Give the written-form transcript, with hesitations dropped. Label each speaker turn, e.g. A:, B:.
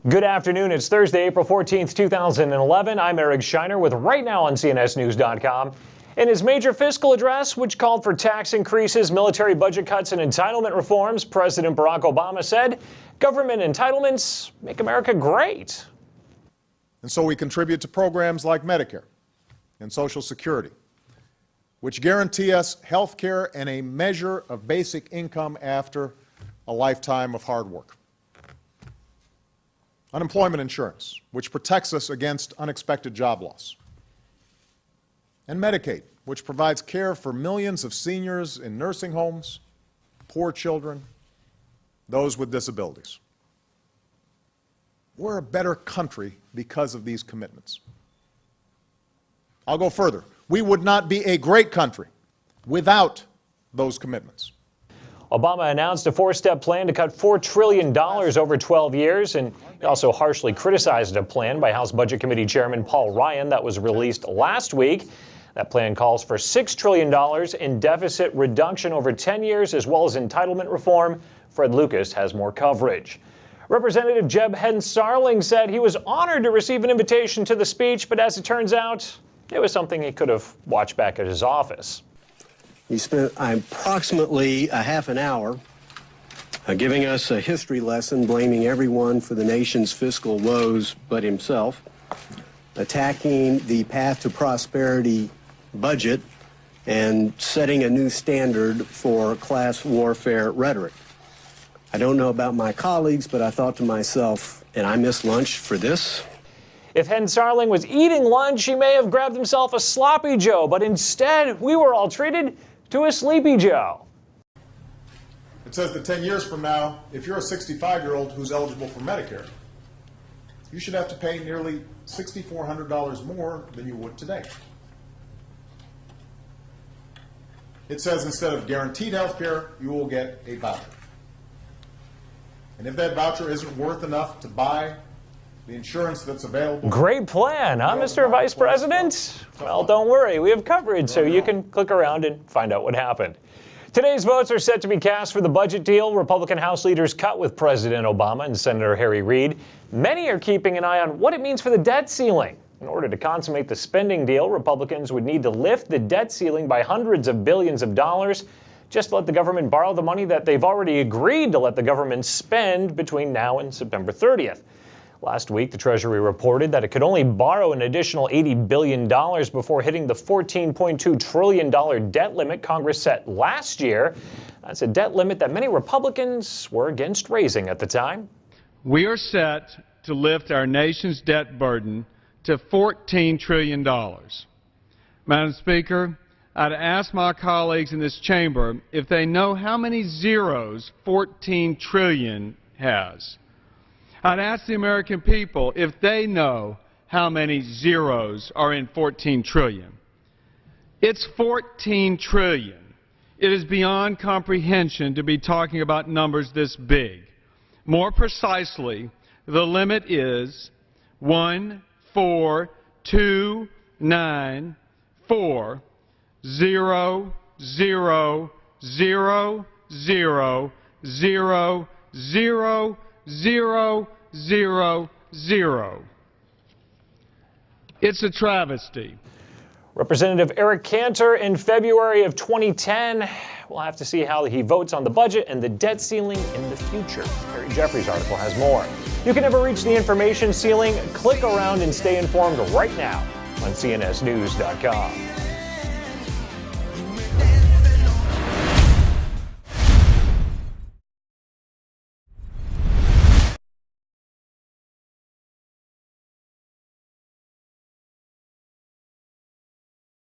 A: Good afternoon. It's Thursday, April 14th, 2011. I'm Eric Scheiner with Right Now on CNSNews.com. In his major fiscal address, which called for tax increases, military budget cuts, and entitlement reforms, President Barack Obama said government entitlements make America great.
B: And so we contribute to programs like Medicare and Social Security, which guarantee us health care and a measure of basic income after a lifetime of hard work. Unemployment insurance, which protects us against unexpected job loss. And Medicaid, which provides care for millions of seniors in nursing homes, poor children, those with disabilities. We're a better country because of these commitments. I'll go further. We would not be a great country without those commitments.
A: Obama announced a four-step plan to cut $4 trillion over 12 years, and he also harshly criticized a plan by House Budget Committee Chairman Paul Ryan that was released last week. That plan calls for $6 trillion in deficit reduction over 10 years, as well as entitlement reform. Fred Lucas has more coverage. Representative Jeb Hensarling said he was honored to receive an invitation to the speech, but as it turns out, it was something he could have watched back at his office.
C: He spent approximately a half an hour giving us a history lesson, blaming everyone for the nation's fiscal woes but himself, attacking the path to prosperity budget, and setting a new standard for class warfare rhetoric. I don't know about my colleagues, but I thought to myself, and I missed lunch for this?
A: If Hensarling was eating lunch, he may have grabbed himself a Sloppy Joe, but instead, we were all treated to a Sleepy Joe.
B: It says that 10 years from now, if you're a 65-year-old who's eligible for Medicare, you should have to pay nearly $6,400 more than you would today. It says instead of guaranteed health care, you will get a voucher. And if that voucher isn't worth enough to buy the insurance that's available.
A: Great plan, huh, Mr. Vice President? Well, don't worry. We have coverage, so you can click around and find out what happened. Today's votes are set to be cast for the budget deal Republican House leaders cut with President Obama and Senator Harry Reid. Many are keeping an eye on what it means for the debt ceiling. In order to consummate the spending deal, Republicans would need to lift the debt ceiling by hundreds of billions of dollars just to let the government borrow the money that they've already agreed to let the government spend between now and September 30th. Last week, the Treasury reported that it could only borrow an additional $80 billion before hitting the $14.2 trillion debt limit Congress set last year. That's a debt limit that many Republicans were against raising at the time.
D: We are set to lift our nation's debt burden to $14 trillion. Madam Speaker, I'd ask my colleagues in this chamber if they know how many zeros 14 trillion has. I'd ask the American people if they know how many zeros are in 14 trillion. It's 14 trillion. It is beyond comprehension to be talking about numbers this big. More precisely, the limit is 14294 0 0 0 0 0 0 0 0 0. It's a travesty.
A: Representative Eric Cantor in February of 2010. We'll have to see how he votes on the budget and the debt ceiling in the future. Harry Jeffrey's article has more. You can never reach the information ceiling. Click around and stay informed right now on CNSNews.com.